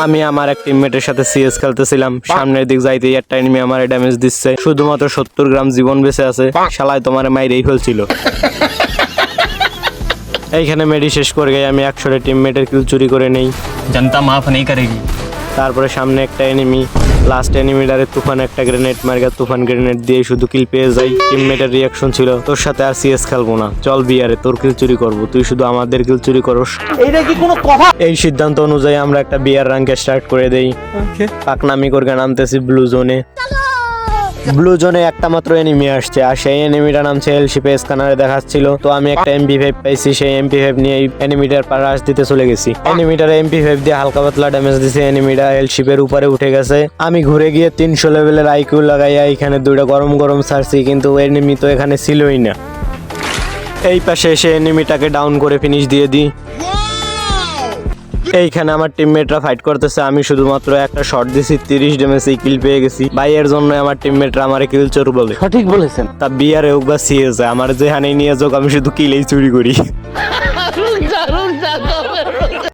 আমি আমার এক টিমমেটের সাথে সিএস খেলতেছিলাম, সামনের দিক যাইতেই একটা এনিমি আমারে ড্যামেজ দিচ্ছে, শুধুমাত্র 70 গ্রাম জীবন বেঁচে আছে, শালায় তোমার মাইরেই ফেলছিল। এইখানে মেডি শেষ করে গিয়ে আমি 100 টিমমেটের কিল চুরি করে নেই। जनता माफ नहीं करेगी। তারপরে সামনে একটা এনিমি, লাস্ট এনিমিটারে তুফান একটা গ্রেনেড মার্কা, তুফান গ্রেনেড দিয়ে শুধু কিল পেয়ে যাই। টিমমেটের রিয়াকশন ছিল, তোর সাথে আর সিএস খেলবো না, চল বিয়ারে তোর কিল চুরি করবো, তুই শুধু আমাদের কিল চুরি করস। এইটা কি কোনো কথা? এই সিদ্ধান্ত অনুযায়ী আমরা একটা বিয়ার রাঙ্কে স্টার্ট করে দেই। পাকনামি করে নামতেছি ব্লু জোনে। ব্লু জোনে একটা মাত্র এনিমি আসছে, আর সেই এনিমিটা নামছে এলশিপে স্ক্যানারে দেখাচ্ছিল। তো আমি একটা MP5 পাইছি, সেই MP5 নিয়ে এই এনিমিটার পার রাশ দিতে চলে গেছি। এনিমিটার MP5 দিয়ে হালকা পাতলা ড্যামেজ দিছে, এনিমিটা এলশিপের উপরে উঠে গেছে। আমি ঘুরে গিয়ে 300 লেভেলের আইকিউ লাগাইয়া এখানে দুইটা গরম গরম ছাড়ছি, কিন্তু এনিমি তো এখানে ছিলই না। এই পাশে এসে এনিমিটাকে ডাউন করে ফিনিশ দিয়ে দিই। এইখানে আমার টিমমেটরা ফাইট করতেছে, আমি শুধুমাত্র একটা শট দিছি, 30 ড্যামেজে কিল পেয়ে গেছি। ভাই এর জন্য আমার টিমমেটরা আমারে কিল চোর বলে। সঠিক বলেছেন। তা বিয়ারে হোক বা সিএস, আমার যেখানেই নিয়ে যাক আমি শুধু কিলেই চুরি করি।